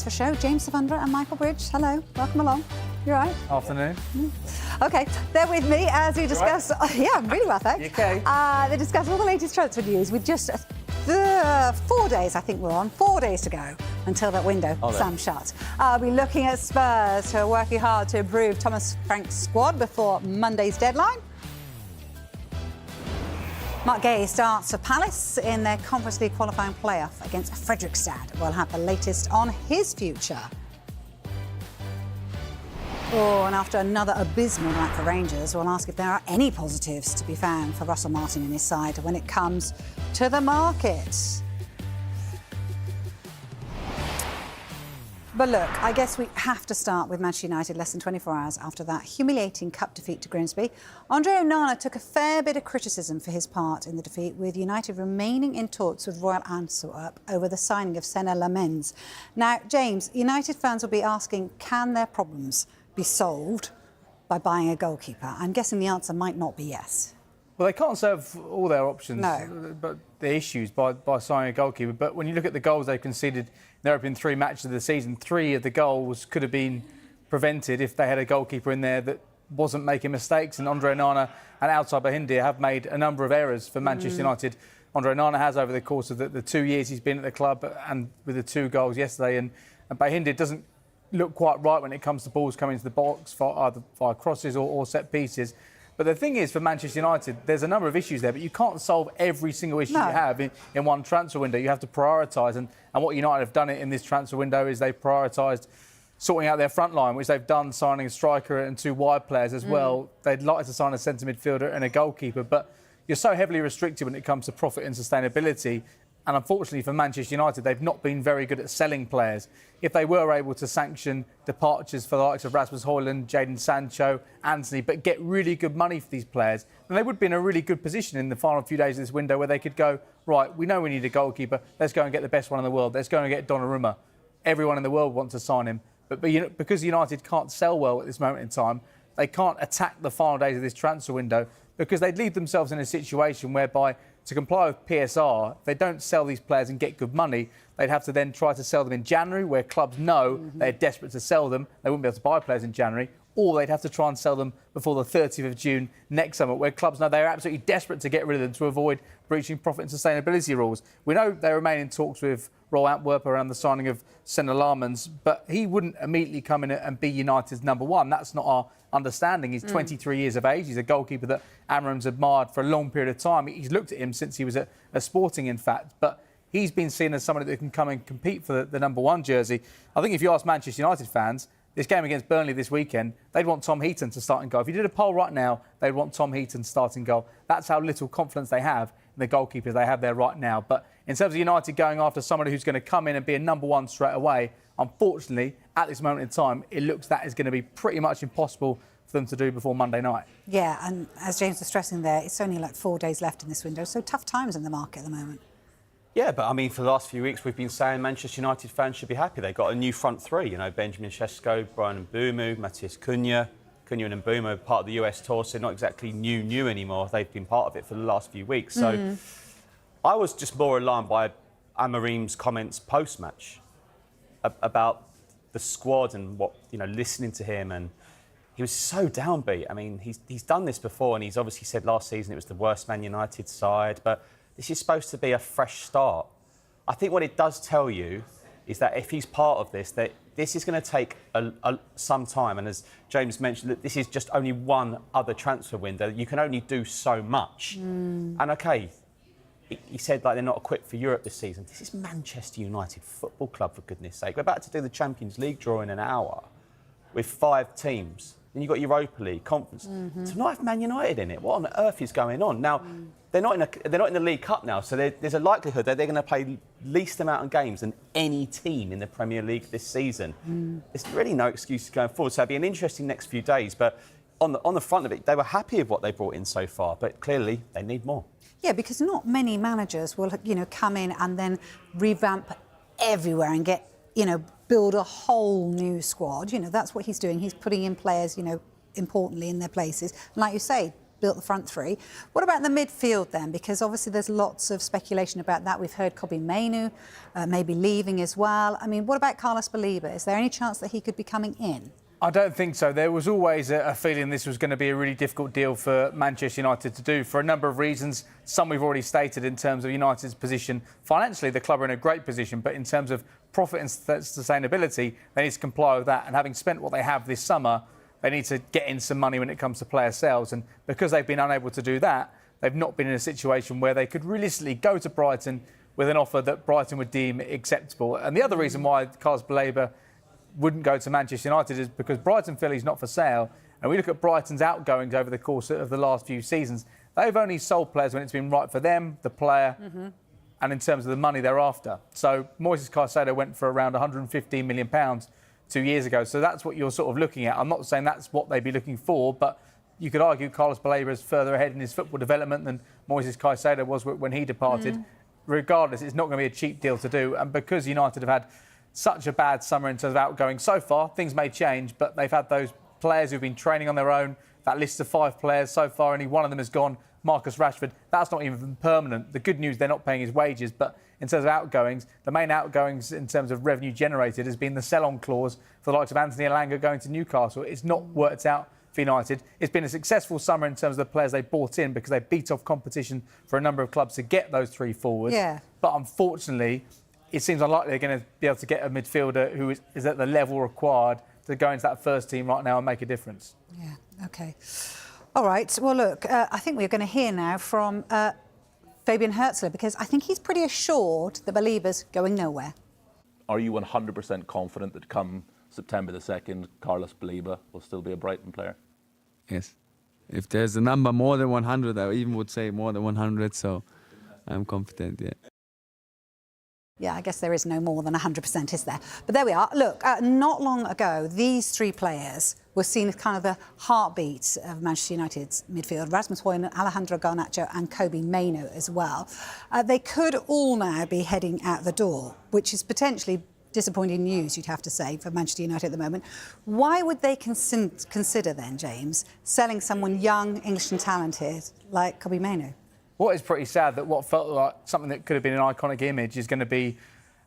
That's for show. James Savundra and Michael Bridge. Hello, welcome along. You all right? Afternoon. OK, they're with me as we discuss... Right. Yeah, I'm really well, thanks. You okay? They discuss all the latest transfer news with just 4 days, I think we're on. 4 days to go until that window slams shut. I'll be looking at Spurs, who are working hard to improve Thomas Frank's squad before Monday's deadline. Mark Gay starts for Palace in their Conference League qualifying playoff against Fredrikstad. We'll have the latest on his future. Oh, and after another abysmal night for Rangers, we'll ask if there are any positives to be found for Russell Martin and his side when it comes to the market. But look, I guess we have to start with Manchester United less than 24 hours after that humiliating cup defeat to Grimsby. Andre Onana took a fair bit of criticism for his part in the defeat, with United remaining in talks with Royal Antwerp over the signing of Senna Lamens. Now, James, United fans will be asking, can their problems be solved by buying a goalkeeper? I'm guessing the answer might not be yes. Well, they can't serve all their options, but the issues by signing a goalkeeper. But when you look at the goals they've conceded, there have been 3 matches of the season. 3 of the goals could have been prevented if they had a goalkeeper in there that wasn't making mistakes. And Andre Onana and Altay Bayindir have made a number of errors for Manchester United. Andre Onana has over the course of the 2 years he's been at the club, and with the 2 goals yesterday. And Bayindir doesn't look quite right when it comes to balls coming into the box either via crosses or set pieces. But the thing is, for Manchester United, there's a number of issues there, but you can't solve every single issue you have in one transfer window. You have to prioritise, and what United have done in this transfer window is they've prioritised sorting out their front line, which they've done, signing a striker and 2 wide players as well. They'd like to sign a centre midfielder and a goalkeeper, but you're so heavily restricted when it comes to profit and sustainability. And unfortunately for Manchester United, they've not been very good at selling players. If they were able to sanction departures for the likes of Rasmus Højlund, Jadon Sancho, Anthony, but get really good money for these players, then they would be in a really good position in the final few days of this window, where they could go, right, we know we need a goalkeeper, let's go and get the best one in the world, let's go and get Donnarumma. Everyone in the world wants to sign him. But because United can't sell well at this moment in time, they can't attack the final days of this transfer window, because they'd leave themselves in a situation whereby, to comply with PSR, if they don't sell these players and get good money, they'd have to then try to sell them in January, where clubs know they're desperate to sell them. They wouldn't be able to buy players in January. Or they'd have to try and sell them before the 30th of June next summer, where clubs know they're absolutely desperate to get rid of them to avoid breaching profit and sustainability rules. We know they remain in talks with Royal Antwerp around the signing of Senna Lamens, but he wouldn't immediately come in and be United's number one. That's not our understanding. He's 23 years of age. He's a goalkeeper that Amorim's admired for a long period of time. He's looked at him since he was at Sporting, in fact. But he's been seen as somebody that can come and compete for the number 1 jersey. I think if you ask Manchester United fans, this game against Burnley this weekend, they'd want Tom Heaton to start in goal. If you did a poll right now, they'd want Tom Heaton starting goal. That's how little confidence they have in the goalkeepers they have there right now. But in terms of United going after somebody who's going to come in and be a number 1 straight away, unfortunately, at this moment in time, it looks that is going to be pretty much impossible for them to do before Monday night. Yeah, and as James was stressing there, it's only like 4 days left in this window, so tough times in the market at the moment. Yeah, but I mean, for the last few weeks, we've been saying Manchester United fans should be happy. They've got a new front 3, you know, Benjamin Sesko, Brian Mbeumo, Matthias Cunha. Cunha and Mbeumo are part of the US tour, so not exactly new anymore. They've been part of it for the last few weeks. So I was just more alarmed by Amorim's comments post-match about the squad and what, you know, listening to him, and he was so downbeat. I mean, he's done this before, and he's obviously said last season it was the worst Man United side, but this is supposed to be a fresh start. I think what it does tell you is that if he's part of this, that this is going to take some time. And as James mentioned, that this is just only one other transfer window. You can only do so much. And OK, he said like they're not equipped for Europe this season. This is Manchester United Football Club, for goodness sake. We're about to do the Champions League draw in an hour with 5 teams. Then you've got Europa League, Conference. To not have Man United in it, what on earth is going on? Now, they're not in the League Cup now, so there's a likelihood that they're going to play least amount of games than any team in the Premier League this season. There's really no excuses going forward, so it'll be an interesting next few days. But on the front of it, they were happy with what they brought in so far, but clearly they need more. Yeah, because not many managers will, you know, come in and then revamp everywhere and get, you know, build a whole new squad. You know, that's what he's doing. He's putting in players, you know, importantly in their places. And like you say, built the front three. What about the midfield then? Because obviously there's lots of speculation about that. We've heard Mainoo maybe leaving as well. I mean, what about Carlos Baleba? Is there any chance that he could be coming in? I don't think so. There was always a feeling this was going to be a really difficult deal for Manchester United to do for a number of reasons. Some we've already stated in terms of United's position. Financially, the club are in a great position, but in terms of profit and sustainability, they need to comply with that. And having spent what they have this summer, they need to get in some money when it comes to player sales. And because they've been unable to do that, they've not been in a situation where they could realistically go to Brighton with an offer that Brighton would deem acceptable. And the other reason why Carlos Baleba wouldn't go to Manchester United is because Brighton feel he's not for sale. And we look at Brighton's outgoings over the course of the last few seasons. They've only sold players when it's been right for them, the player, and in terms of the money they're after. So Moises Caicedo went for around £115 million 2 years ago. So that's what you're sort of looking at. I'm not saying that's what they'd be looking for, but you could argue Carlos Baleba is further ahead in his football development than Moises Caicedo was when he departed. Regardless, it's not going to be a cheap deal to do. And because United have had such a bad summer in terms of outgoing so far, things may change, but they've had those players who've been training on their own. That list of 5 players so far, only one of them has gone, Marcus Rashford. That's not even permanent. The good news, they're not paying his wages, but in terms of outgoings, the main outgoings in terms of revenue generated has been the sell-on clause for the likes of Anthony Elanga going to Newcastle. It's not worked out for United. It's been a successful summer in terms of the players they bought in because they beat off competition for a number of clubs to get those 3 forwards. Yeah. But unfortunately, it seems unlikely they're going to be able to get a midfielder who is at the level required to go into that first team right now and make a difference. Yeah, OK. All right, well, look, I think we're going to hear now from Fabian Herzler, because I think he's pretty assured that Baleba's going nowhere. Are you 100% confident that come September the 2nd, Carlos Baleba will still be a Brighton player? Yes. If there's a number more than 100, I even would say more than 100, so I'm confident, yeah. Yeah, I guess there is no more than 100%, is there? But there we are. Look, not long ago, these 3 players were seen as kind of the heartbeats of Manchester United's midfield. Rasmus Højlund, Alejandro Garnacho and Mainoo as well. They could all now be heading out the door, which is potentially disappointing news, you'd have to say, for Manchester United at the moment. Why would they consider then, James, selling someone young, English and talented like Mainoo? What is pretty sad that what felt like something that could have been an iconic image is going to be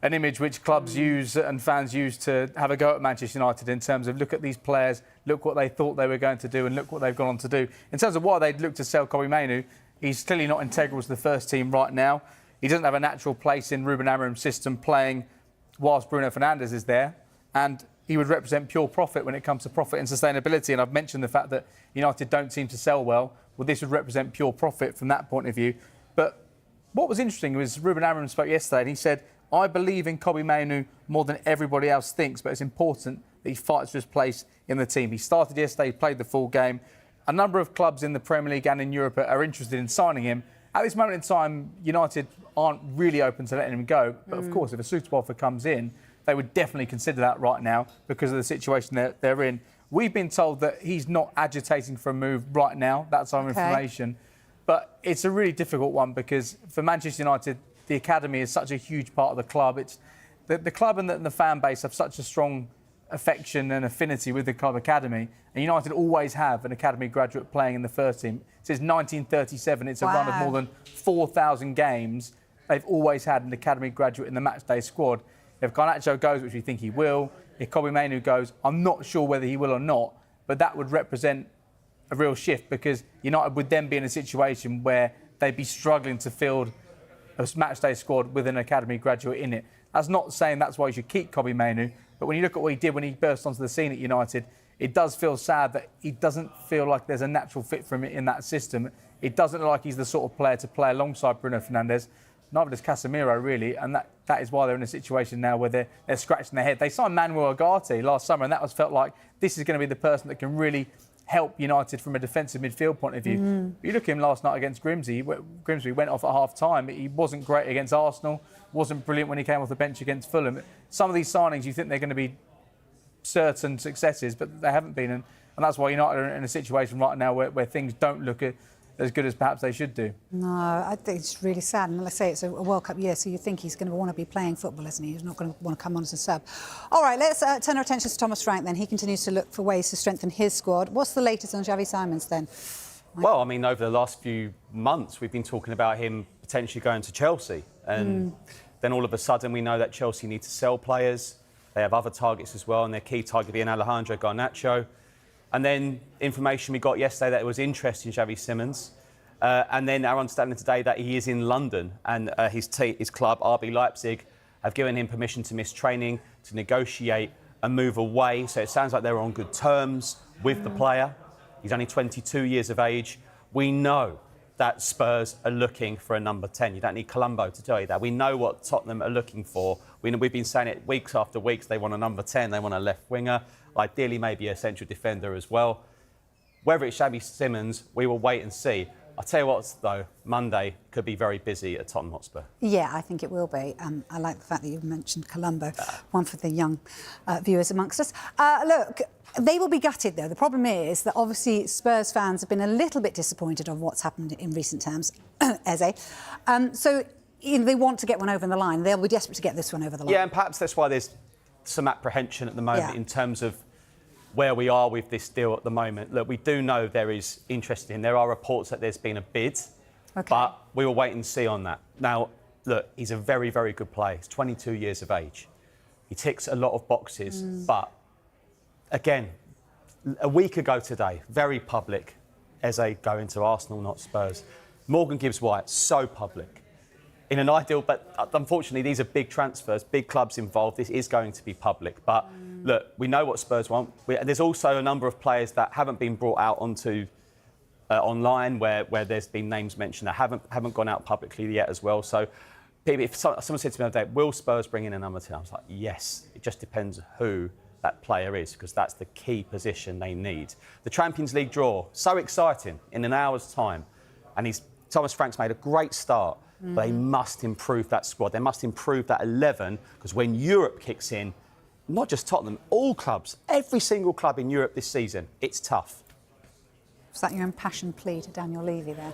an image which clubs use and fans use to have a go at Manchester United in terms of look at these players, look what they thought they were going to do and look what they've gone on to do. In terms of why they'd look to sell Mainoo, he's clearly not integral to the first team right now. He doesn't have a natural place in Ruben Amorim's system playing whilst Bruno Fernandes is there, and he would represent pure profit when it comes to profit and sustainability. And I've mentioned the fact that United don't seem to sell well. Well, this would represent pure profit from that point of view. But what was interesting was Ruben Amorim spoke yesterday and he said, I believe in Mainoo more than everybody else thinks, but it's important that he fights for his place in the team. He started yesterday, he played the full game. A number of clubs in the Premier League and in Europe are interested in signing him. At this moment in time, United aren't really open to letting him go. But of course, if a suitable offer comes in, they would definitely consider that right now because of the situation that they're in. We've been told that he's not agitating for a move right now. That's our information. But it's a really difficult one because for Manchester United, the academy is such a huge part of the club. It's the club and the fan base have such a strong affection and affinity with the club academy. And United always have an academy graduate playing in the first team. Since 1937, it's a run of more than 4,000 games. They've always had an academy graduate in the matchday squad. If Garnacho goes, which we think he will, if Mainoo goes, I'm not sure whether he will or not, but that would represent a real shift because United would then be in a situation where they'd be struggling to field a matchday squad with an academy graduate in it. That's not saying that's why you should keep Mainoo, but when you look at what he did when he burst onto the scene at United, it does feel sad that he doesn't feel like there's a natural fit for him in that system. It doesn't look like he's the sort of player to play alongside Bruno Fernandes. Neither does Casemiro, really, and that is why they're in a situation now where they're scratching their head. They signed Manuel Ugarte last summer, and that was felt like this is going to be the person that can really help United from a defensive midfield point of view. You look at him last night against Grimsby. Grimsby went off at half-time. He wasn't great against Arsenal, wasn't brilliant when he came off the bench against Fulham. Some of these signings, you think they're going to be certain successes, but they haven't been, and that's why United are in a situation right now where things don't look as good as perhaps they should do. No, I think it's really sad. And let's say it's a World Cup year, so you think he's going to want to be playing football, isn't he? He's not going to want to come on as a sub. All right, let's turn our attention to Thomas Frank then. He continues to look for ways to strengthen his squad. What's the latest on Xavi Simons then? Well, I mean, over the last few months, we've been talking about him potentially going to Chelsea. And then all of a sudden, we know that Chelsea need to sell players. They have other targets as well, and their key target being Alejandro Garnacho. And then information we got yesterday that there was interest in Xavi Simons. And then our understanding today that he is in London, and his club, RB Leipzig, have given him permission to miss training, to negotiate and move away. So it sounds like they're on good terms with the player. He's only 22 years of age. We know that Spurs are looking for a number 10. You don't need Colombo to tell you that. We know what Tottenham are looking for. We've been saying it weeks after weeks. They want a number 10. They want a left winger. Ideally, maybe a central defender as well. Whether it's Xavi Simons, we will wait and see. I'll tell you what, though, Monday could be very busy at Tottenham Hotspur. Yeah, I think it will be. I like the fact that you mentioned Colombo, one for the young viewers amongst us. Look, they will be gutted, though. The problem is that obviously Spurs fans have been a little bit disappointed of what's happened in recent terms, Eze. So they want to get one over the line. They'll be desperate to get this one over the line. Yeah, and perhaps that's why there's some apprehension at the moment in terms of where we are with this deal at the moment. Look, we do know there is interest in. There are reports that there's been a bid, but we will wait and see on that. Now, look, he's a very, very good player. He's 22 years of age. He ticks a lot of boxes, but again, a week ago today, very public, Eze going to Arsenal, not Spurs. Morgan Gibbs-White, so public. In an ideal, but unfortunately, these are big transfers, big clubs involved. This is going to be public. But look, we know what Spurs want. There's also a number of players that haven't been brought out onto online where there's been names mentioned that haven't gone out publicly yet as well. So if someone said to me the other day, will Spurs bring in a number 10? I was like, yes. It just depends who that player is, because that's the key position they need. The Champions League draw, so exciting, in an hour's time. And Thomas Frank's made a great start. They must improve that squad. They must improve that 11, because when Europe kicks in, not just Tottenham, all clubs, every single club in Europe this season, it's tough. Was that your impassioned plea to Daniel Levy there?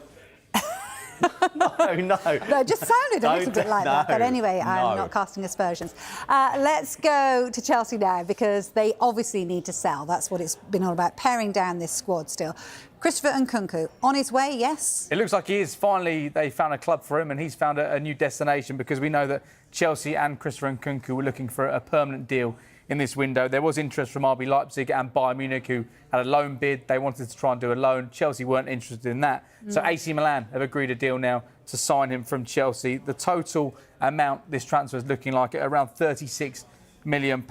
No. No, it just sounded a little bit like that. But anyway, I'm not casting aspersions. Let's go to Chelsea now, because they obviously need to sell. That's what it's been all about, paring down this squad still. Christopher Nkunku, on his way, yes? It looks like he is. Finally, they found a club for him and he's found a new destination, because we know that Chelsea and Christopher Nkunku were looking for a permanent deal in this window. There was interest from RB Leipzig and Bayern Munich, who had a loan bid. They wanted to try and do a loan. Chelsea weren't interested in that. So AC Milan have agreed a deal now to sign him from Chelsea. The total amount this transfer is looking like at around £36 million.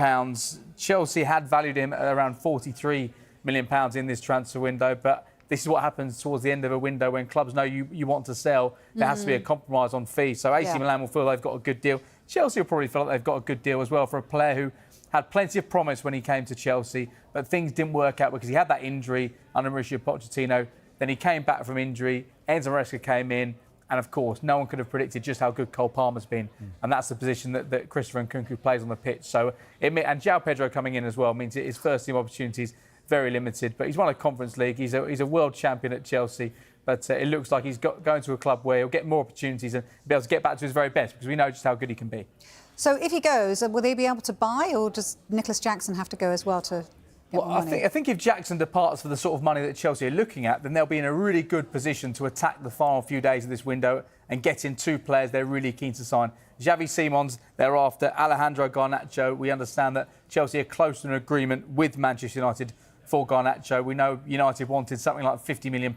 Chelsea had valued him at around £43 million in this transfer window, but this is what happens towards the end of a window when clubs know you want to sell. There has to be a compromise on fees. So AC Milan will feel they've got a good deal. Chelsea will probably feel like they've got a good deal as well for a player who had plenty of promise when he came to Chelsea, but things didn't work out because he had that injury under Mauricio Pochettino. Then he came back from injury. Enzo Maresca came in. And of course, no one could have predicted just how good Cole Palmer's been. And that's the position that Christopher Nkunku plays on the pitch. So, and João Pedro coming in as well means his first team opportunities very limited. But he's won a Conference League. He's a world champion at Chelsea. But it looks like he's going to a club where he'll get more opportunities and be able to get back to his very best, because we know just how good he can be. So if he goes, will they be able to buy, or does Nicholas Jackson have to go as well to get more money? I think if Jackson departs for the sort of money that Chelsea are looking at, then they'll be in a really good position to attack the final few days of this window and get in two players they're really keen to sign. Xavi Simons, thereafter Alejandro Garnacho. We understand that Chelsea are close to an agreement with Manchester United for Garnacho. We know United wanted something like £50 million.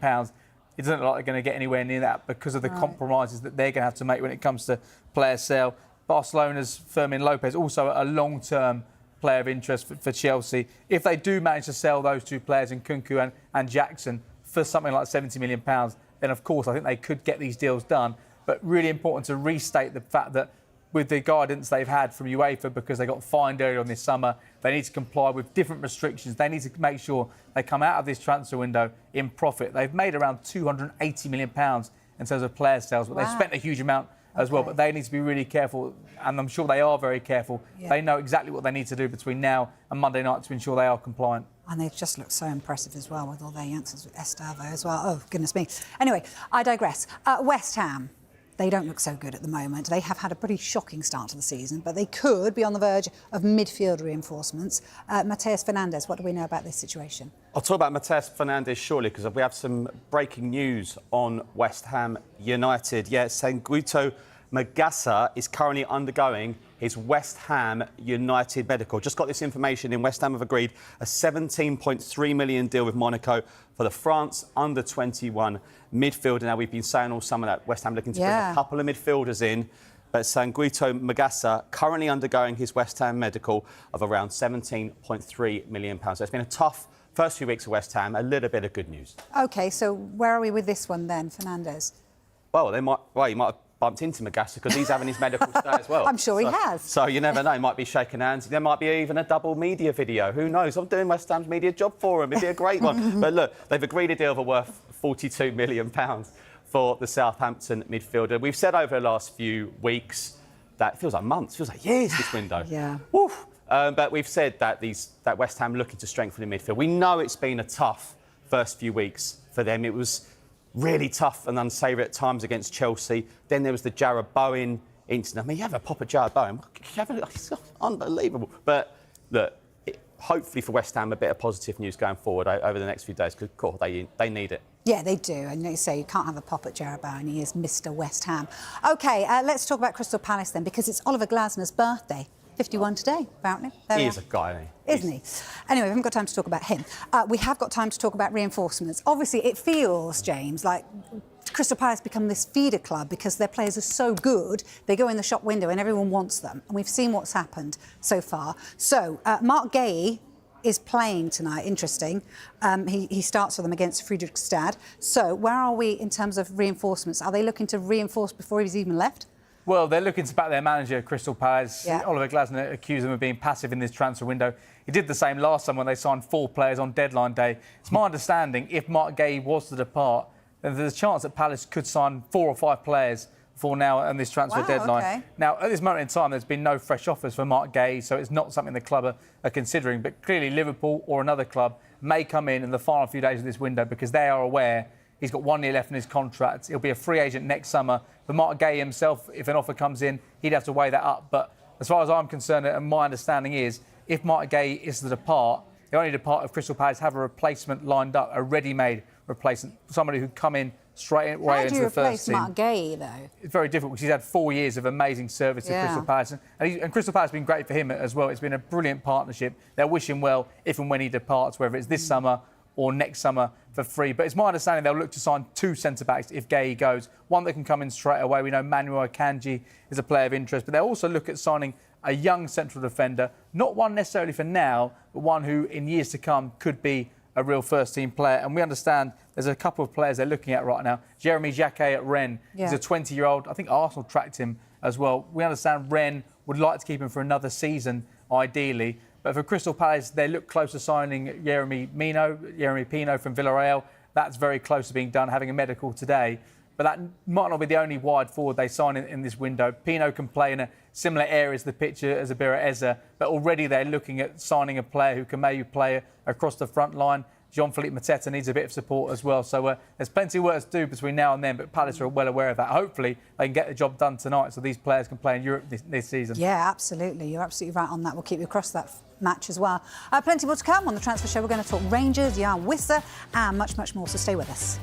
It doesn't look like they're going to get anywhere near that because of the compromises that they're going to have to make when it comes to player sale. Barcelona's Fermin Lopez, also a long-term player of interest for Chelsea. If they do manage to sell those two players, Nkunku and Jackson, for something like £70 million, then of course I think they could get these deals done. But really important to restate the fact that with the guidance they've had from UEFA, because they got fined earlier on this summer, they need to comply with different restrictions. They need to make sure they come out of this transfer window in profit. They've made around £280 million in terms of player sales, but they've spent a huge amount as well. But they need to be really careful, and I'm sure they are very careful. They know exactly what they need to do between now and Monday night to ensure they are compliant. And they just look so impressive as well with all their answers with Estavo as well. Oh, goodness me. Anyway, I digress. West Ham. they don't look so good at the moment. They have had a pretty shocking start to the season, but they could be on the verge of midfield reinforcements. Mateus Fernandes, what do we know about this situation? I'll talk about Mateus Fernandes shortly because we have some breaking news on West Ham United. Yeah, Senguito Magassa is currently undergoing his West Ham United medical. Just got this information in. West Ham have agreed a £17.3 million deal with Monaco for the France under-21 midfielder. Now, we've been saying all summer that West Ham looking to bring a couple of midfielders in, but Senguito Magassa currently undergoing his West Ham medical of around £17.3 million. So it's been a tough first few weeks of West Ham. A little bit of good news. OK, so where are we with this one then, Fernandes? Well, you might have bumped into Magassa because he's having his medical stay as well. I'm sure he has. So you never know. He might be shaking hands. There might be even a double media video. Who knows? I'm doing West Ham's media job for him. It'd be a great one. But look, they've agreed a deal for worth £42 million for the Southampton midfielder. We've said over the last few weeks that it feels like months, feels like years, this window. Yeah. Woof. But we've said that that West Ham looking to strengthen the midfield. We know it's been a tough first few weeks for them. It was really tough and unsavoury at times against Chelsea. Then there was the Jarrod Bowen incident. I mean, you have a pop at Jarrod Bowen. It's unbelievable. But look, hopefully for West Ham, a bit of positive news going forward over the next few days because, of course, they need it. Yeah, they do. And you say you can't have a pop at Jarrod Bowen. He is Mr. West Ham. OK, let's talk about Crystal Palace then, because it's Oliver Glasner's birthday. 51 today, apparently. He is a guy, isn't he? Anyway, we haven't got time to talk about him. We have got time to talk about reinforcements. Obviously, it feels, James, like Crystal Palace become this feeder club because their players are so good. They go in the shop window and everyone wants them. And we've seen what's happened so far. So, Mark Gay is playing tonight. Interesting. He starts for them against Friedrichstad. So, where are we in terms of reinforcements? Are they looking to reinforce before he's even left? Well, they're looking to back their manager, Crystal Palace. Yeah. Oliver Glasner accused them of being passive in this transfer window. He did the same last time when they signed 4 players on deadline day. It's my understanding, if Mark Gay was to depart, then there's a chance that Palace could sign 4 or 5 players for now and this transfer deadline. Okay. Now, at this moment in time, there's been no fresh offers for Mark Gay, so it's not something the club are considering. But clearly, Liverpool or another club may come in the final few days of this window because they are aware he's got 1 year left in his contract. He'll be a free agent next summer. For Mark Gay himself, if an offer comes in, he'd have to weigh that up. But as far as I'm concerned, and my understanding is, if Mark Gay is to depart, the only depart of Crystal Palace have a replacement lined up, a ready-made replacement, somebody who'd come in straight away into the first team. How do you replace Mark Gay, though? It's very difficult because he's had 4 years of amazing service at Crystal Palace. And Crystal Palace has been great for him as well. It's been a brilliant partnership. They'll wish him well if and when he departs, whether it's this summer or next summer for free. But it's my understanding they'll look to sign 2 centre-backs if Gay goes. One that can come in straight away. We know Manuel Akanji is a player of interest. But they'll also look at signing a young central defender, not one necessarily for now, but one who in years to come could be a real first-team player. And we understand there's a couple of players they're looking at right now. Jeremy Jacquet at Rennes. He's a 20-year-old. I think Arsenal tracked him as well. We understand Rennes would like to keep him for another season, ideally. But for Crystal Palace, they look close to signing Yeremy Pino from Villarreal. That's very close to being done, having a medical today. But that might not be the only wide forward they sign in this window. Pino can play in a similar area as the pitch as Abira Eza, but already they're looking at signing a player who can maybe play across the front line. Jean-Philippe Mateta needs a bit of support as well. So there's plenty of work to do between now and then, but Palace are well aware of that. Hopefully, they can get the job done tonight so these players can play in Europe this season. Yeah, absolutely. You're absolutely right on that. We'll keep you across that match as well. Plenty more to come on the Transfer Show. We're going to talk Rangers, Jan Wisser, and much, much more. So stay with us.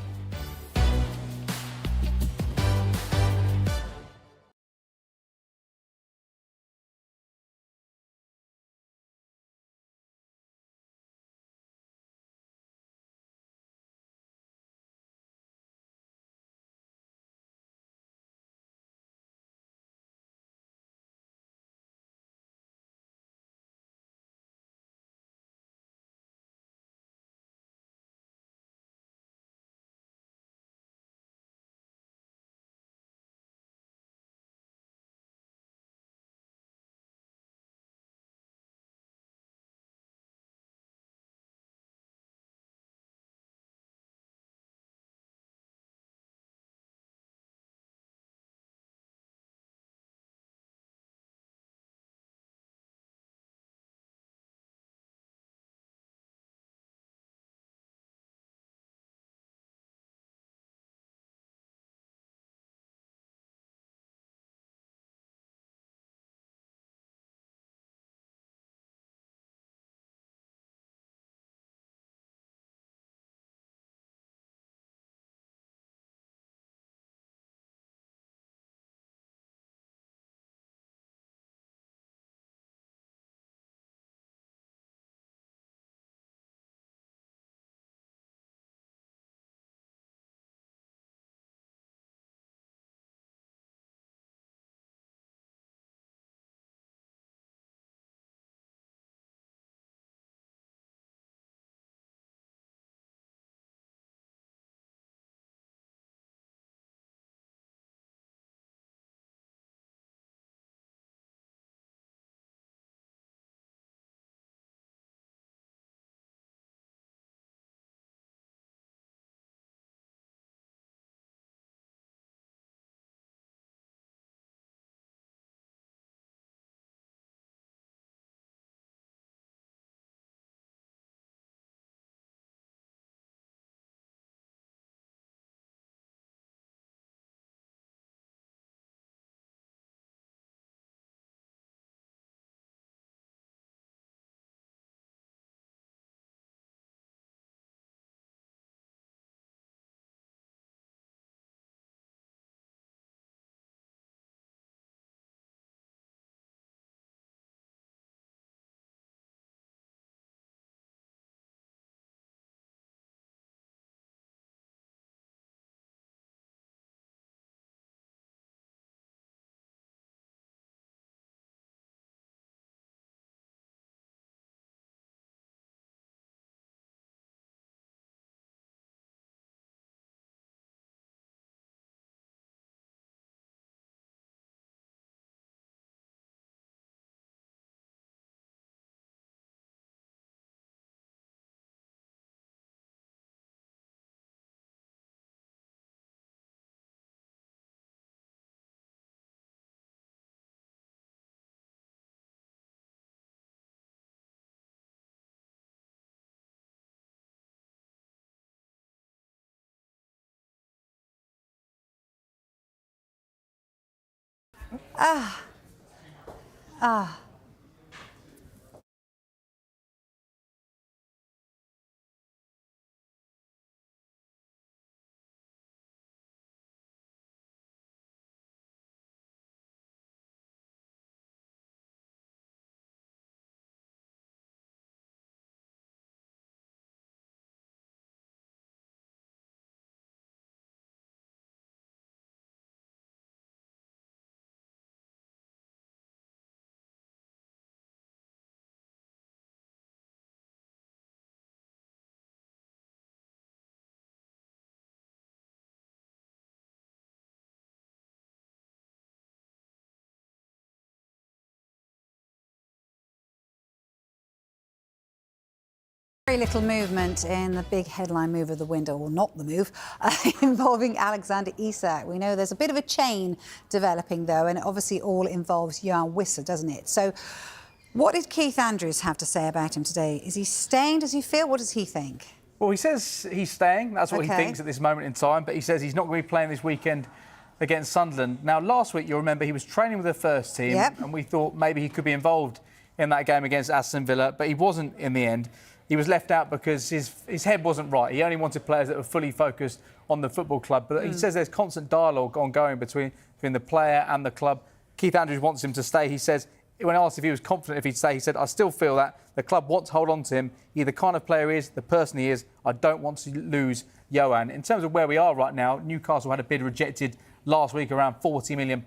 Very little movement in the big headline move of the window, well, not the move, involving Alexander Isak. We know there's a bit of a chain developing, though, and it obviously all involves Jan Wissa, doesn't it? So what did Keith Andrews have to say about him today? Is he staying, does he feel? What does he think? Well, he says he's staying. That's what he thinks at this moment in time. But he says he's not going to be playing this weekend against Sunderland. Now, last week, you'll remember, he was training with the first team. And we thought maybe he could be involved in that game against Aston Villa, but he wasn't in the end. He was left out because his head wasn't right. He only wanted players that were fully focused on the football club. But he says there's constant dialogue ongoing between the player and the club. Keith Andrews wants him to stay. He says, when asked if he was confident if he'd stay, he said, I still feel that the club wants to hold on to him. He's the kind of player he is, the person he is. I don't want to lose Johan. In terms of where we are right now, Newcastle had a bid rejected last week around £40 million.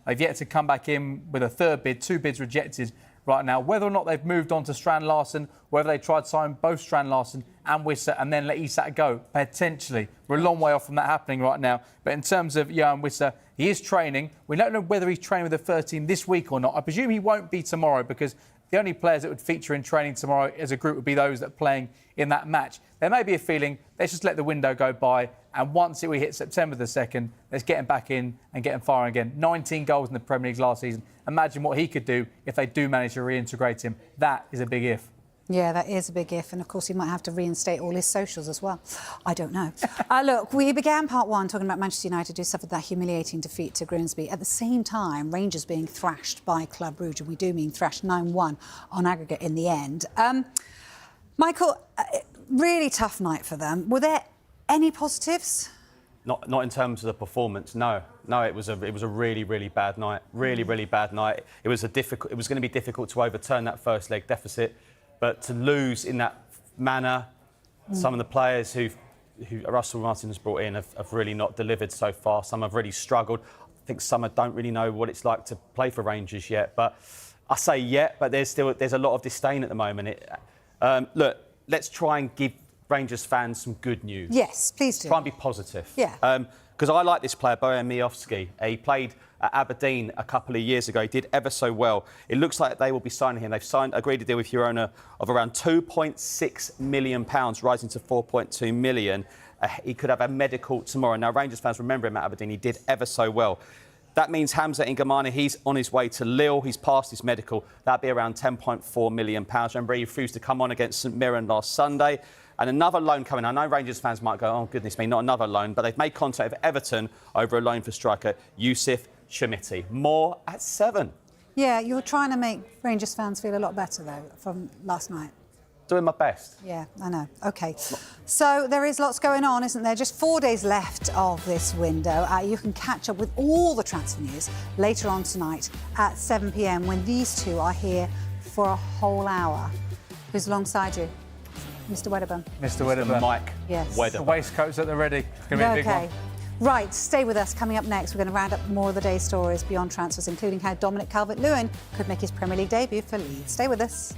They've yet to come back in with a third bid, 2 bids rejected right now. Whether or not they've moved on to Strand Larsen, whether they tried to sign both Strand Larsen and Wissa and then let Isak go, potentially. We're a long way off from that happening right now. But in terms of Jan Wissa, he is training. We don't know whether he's training with the first team this week or not. I presume he won't be tomorrow because the only players that would feature in training tomorrow as a group would be those that are playing in that match. There may be a feeling, let's just let the window go by, and once we hit September the 2nd, let's get him back in and get him firing again. 19 goals in the Premier League last season. Imagine what he could do if they do manage to reintegrate him. That is a big if. Yeah, that is a big if. And, of course, he might have to reinstate all his socials as well. I don't know. Look, we began part one talking about Manchester United who suffered that humiliating defeat to Grimsby. At the same time, Rangers being thrashed by Club Brugge, and we do mean thrashed 9-1 on aggregate in the end. Michael, really tough night for them. Were there any positives? Not in terms of the performance, no. No, it was a really, really bad night. Really bad night. It was going to be difficult to overturn that first leg deficit, but to lose in that manner, some of the players who Russell Martin has brought in have really not delivered so far. Some have really struggled. I think some don't really know what it's like to play for Rangers yet. But I say yet, but there's a lot of disdain at the moment. Look, let's try and give Rangers fans some good news. Yes, please do. Try and be positive. Yeah. Because I like this player, Bojan Miovski. He played at Aberdeen a couple of years ago. He did ever so well. It looks like they will be signing him. They've agreed a deal with Girona of around £2.6 million, rising to £4.2 million. He could have a medical tomorrow. Now, Rangers fans remember him at Aberdeen. He did ever so well. That means Hamza Ingamani, he's on his way to Lille. He's passed his medical. That'd be around £10.4 million. Remember, he refused to come on against St Mirren last Sunday. And another loan coming. I know Rangers fans might go, oh, goodness me, not another loan. But they've made contact with Everton over a loan for striker Yusuf Shamiti. More at 7. Yeah, you're trying to make Rangers fans feel a lot better, though, from last night. Doing my best. Yeah, I know. OK. So there is lots going on, isn't there? Just 4 days left of this window. You can catch up with all the transfer news later on tonight at 7 p.m. when these two are here for a whole hour. Who's alongside you? Mr. Wedderburn. Mr. Wedderburn. Mike Yes. Wedderburn. The waistcoats at the ready. It's going to be a big one. Right, stay with us. Coming up next, we're going to round up more of the day's stories beyond transfers, including how Dominic Calvert-Lewin could make his Premier League debut for Leeds. Stay with us.